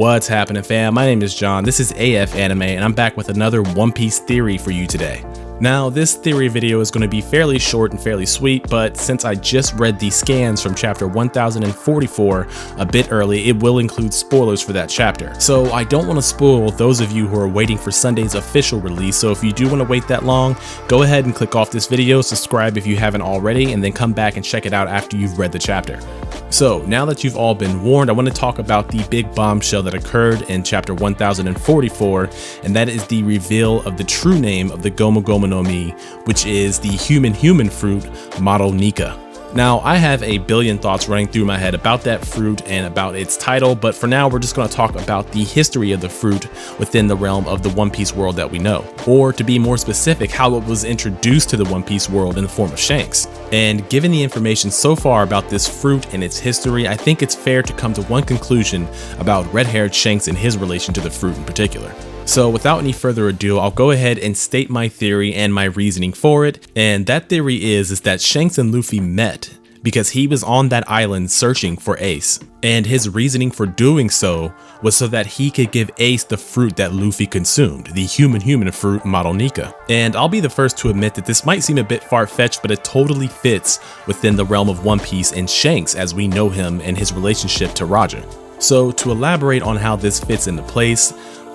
What's happening, fam? My name is John. This is AF Anime, and I'm back with another One Piece theory for you today. Now, this theory video is going to be fairly short and fairly sweet, but since I just read the scans from chapter 1044 a bit early, it will include spoilers for that chapter. So I don't want to spoil those of you who are waiting for Sunday's official release, so if you do want to wait that long, go ahead and click off this video, subscribe if you haven't already, and then come back and check it out after you've read the chapter. So now that you've all been warned, I want to talk about the big bombshell that occurred in chapter 1044, and that is the reveal of the true name of the Gomu Gomu no Mi, which is the human fruit model Nika. Now, I have a billion thoughts running through my head about that fruit and about its title, but for now we're just going to talk about the history of the fruit within the realm of the One Piece world that we know. Or to be more specific, how it was introduced to the One Piece world in the form of Shanks. And given the information so far about this fruit and its history, I think it's fair to come to one conclusion about red-haired Shanks and his relation to the fruit in particular. So without any further ado, I'll go ahead and state my theory and my reasoning for it. And that theory is that Shanks and Luffy met because he was on that island searching for Ace. And his reasoning for doing so was so that he could give Ace the fruit that Luffy consumed, the human fruit model Nika. And I'll be the first to admit that this might seem a bit far-fetched, but it totally fits within the realm of One Piece and Shanks as we know him and his relationship to Roger. So to elaborate on how this fits into place,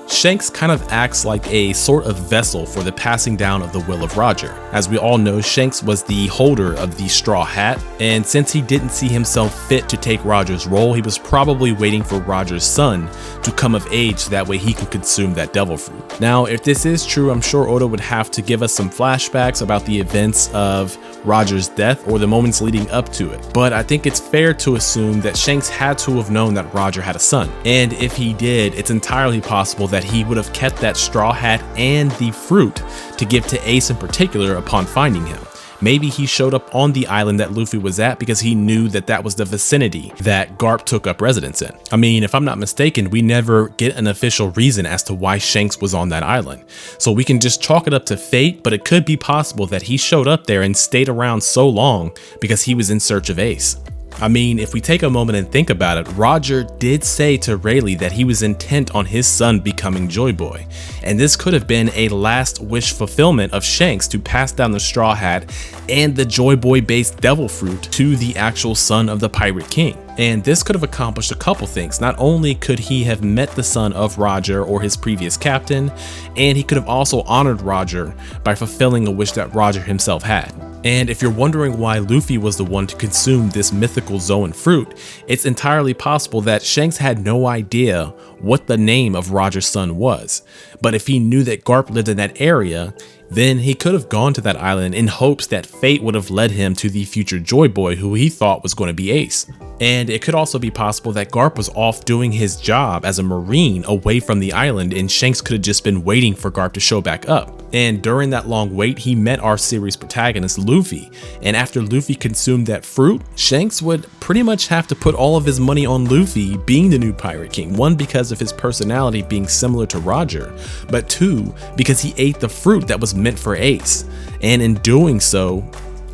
Shanks kind of acts like a sort of vessel for the passing down of the will of Roger. As we all know, Shanks was the holder of the straw hat, and since he didn't see himself fit to take Roger's role, he was probably waiting for Roger's son to come of age so that way he could consume that devil fruit. Now, if this is true, I'm sure Oda would have to give us some flashbacks about the events of Roger's death or the moments leading up to it. But I think it's fair to assume that Shanks had to have known that Roger had a son. And if he did, it's entirely possible that he would have kept that straw hat and the fruit to give to Ace in particular upon finding him. Maybe he showed up on the island that Luffy was at because he knew that that was the vicinity that Garp took up residence in. I mean, if I'm not mistaken, we never get an official reason as to why Shanks was on that island. So we can just chalk it up to fate, but it could be possible that he showed up there and stayed around so long because he was in search of Ace. I mean, if we take a moment and think about it, Roger did say to Rayleigh that he was intent on his son becoming Joyboy, and this could have been a last wish fulfillment of Shanks to pass down the straw hat and the Joyboy based devil fruit to the actual son of the Pirate King. And this could have accomplished a couple things. Not only could he have met the son of Roger or his previous captain, and he could have also honored Roger by fulfilling a wish that Roger himself had. And if you're wondering why Luffy was the one to consume this mythical Zoan fruit, it's entirely possible that Shanks had no idea what the name of Roger's son was. But if he knew that Garp lived in that area, then he could have gone to that island in hopes that fate would have led him to the future Joyboy who he thought was going to be Ace. And it could also be possible that Garp was off doing his job as a marine away from the island, and Shanks could have just been waiting for Garp to show back up. And during that long wait, he met our series protagonist Luffy, and after Luffy consumed that fruit, Shanks would pretty much have to put all of his money on Luffy being the new Pirate King. One, because of his personality being similar to Roger, but two, because he ate the fruit that was meant for Ace. And in doing so,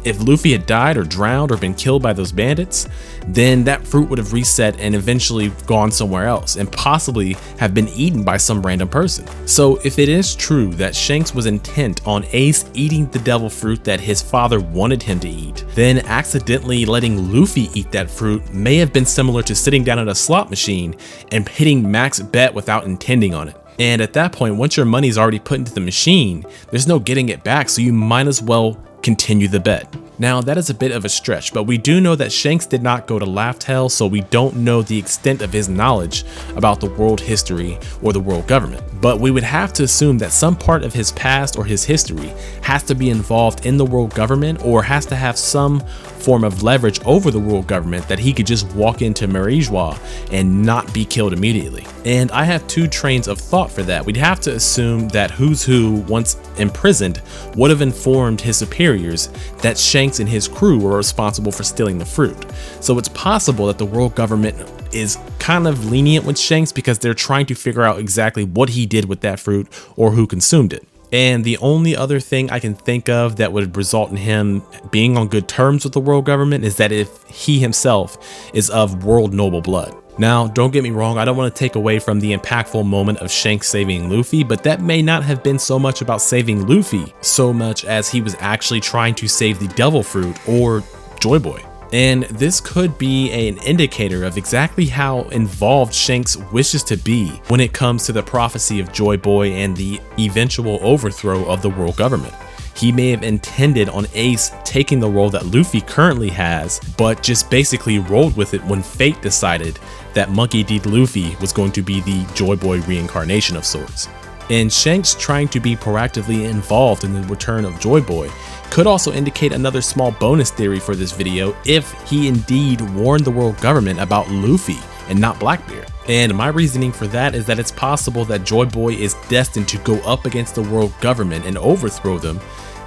if Luffy had died or drowned or been killed by those bandits, then that fruit would have reset and eventually gone somewhere else and possibly have been eaten by some random person. So if it is true that Shanks was intent on Ace eating the devil fruit that his father wanted him to eat, then accidentally letting Luffy eat that fruit may have been similar to sitting down at a slot machine and hitting max bet without intending on it. And at that point, once your money's already put into the machine, there's no getting it back, so you might as well continue the bet. Now, that is a bit of a stretch, but we do know that Shanks did not go to Laughed Hell, so we don't know the extent of his knowledge about the world history or the world government. But we would have to assume that some part of his past or his history has to be involved in the world government or has to have some form of leverage over the world government that he could just walk into Marijois and not be killed immediately. And I have two trains of thought for that. We'd have to assume that Who's Who, once imprisoned, would have informed his superiors that Shanks and his crew were responsible for stealing the fruit. So it's possible that the world government is kind of lenient with Shanks because they're trying to figure out exactly what he did with that fruit or who consumed it. And the only other thing I can think of that would result in him being on good terms with the world government is that if he himself is of world noble blood. Now, don't get me wrong, I don't want to take away from the impactful moment of Shanks saving Luffy, but that may not have been so much about saving Luffy, so much as he was actually trying to save the Devil Fruit, or Joyboy. And this could be an indicator of exactly how involved Shanks wishes to be when it comes to the prophecy of Joyboy and the eventual overthrow of the world government. He may have intended on Ace taking the role that Luffy currently has, but just basically rolled with it when fate decided that Monkey D. Luffy was going to be the Joyboy reincarnation of sorts. And Shanks trying to be proactively involved in the return of Joyboy could also indicate another small bonus theory for this video if he indeed warned the world government about Luffy and not Blackbeard. And my reasoning for that is that it's possible that Joyboy is destined to go up against the world government and overthrow them,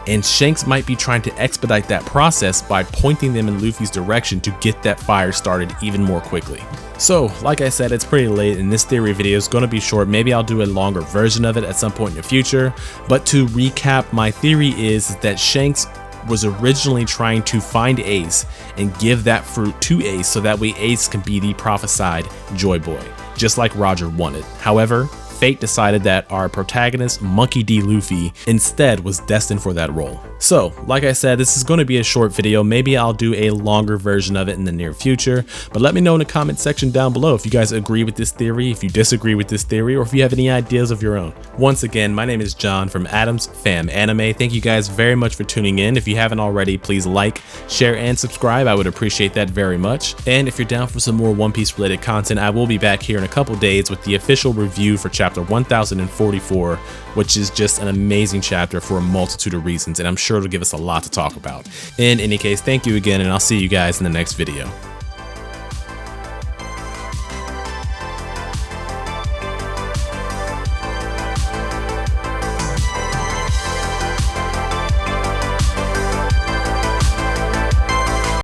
and Shanks might be trying to expedite that process by pointing them in Luffy's direction to get that fire started even more quickly. So, like I said, it's pretty late and this theory video is going to be short. Maybe I'll do a longer version of it at some point in the future. But to recap, my theory is that Shanks was originally trying to find Ace and give that fruit to Ace so that way Ace can be the prophesied Joyboy, just like Roger wanted. However, fate decided that our protagonist, Monkey D. Luffy, instead was destined for that role. So, like I said, this is going to be a short video. Maybe I'll do a longer version of it in the near future, but let me know in the comment section down below if you guys agree with this theory, if you disagree with this theory, or if you have any ideas of your own. Once again, my name is John from Adam's Fam Anime. Thank you guys very much for tuning in. If you haven't already, please like, share, and subscribe. I would appreciate that very much. And if you're down for some more One Piece related content, I will be back here in a couple days with the official review for chapter 1044, which is just an amazing chapter for a multitude of reasons, and I'm sure it'll give us a lot to talk about. In any case, thank you again, and I'll see you guys in the next video.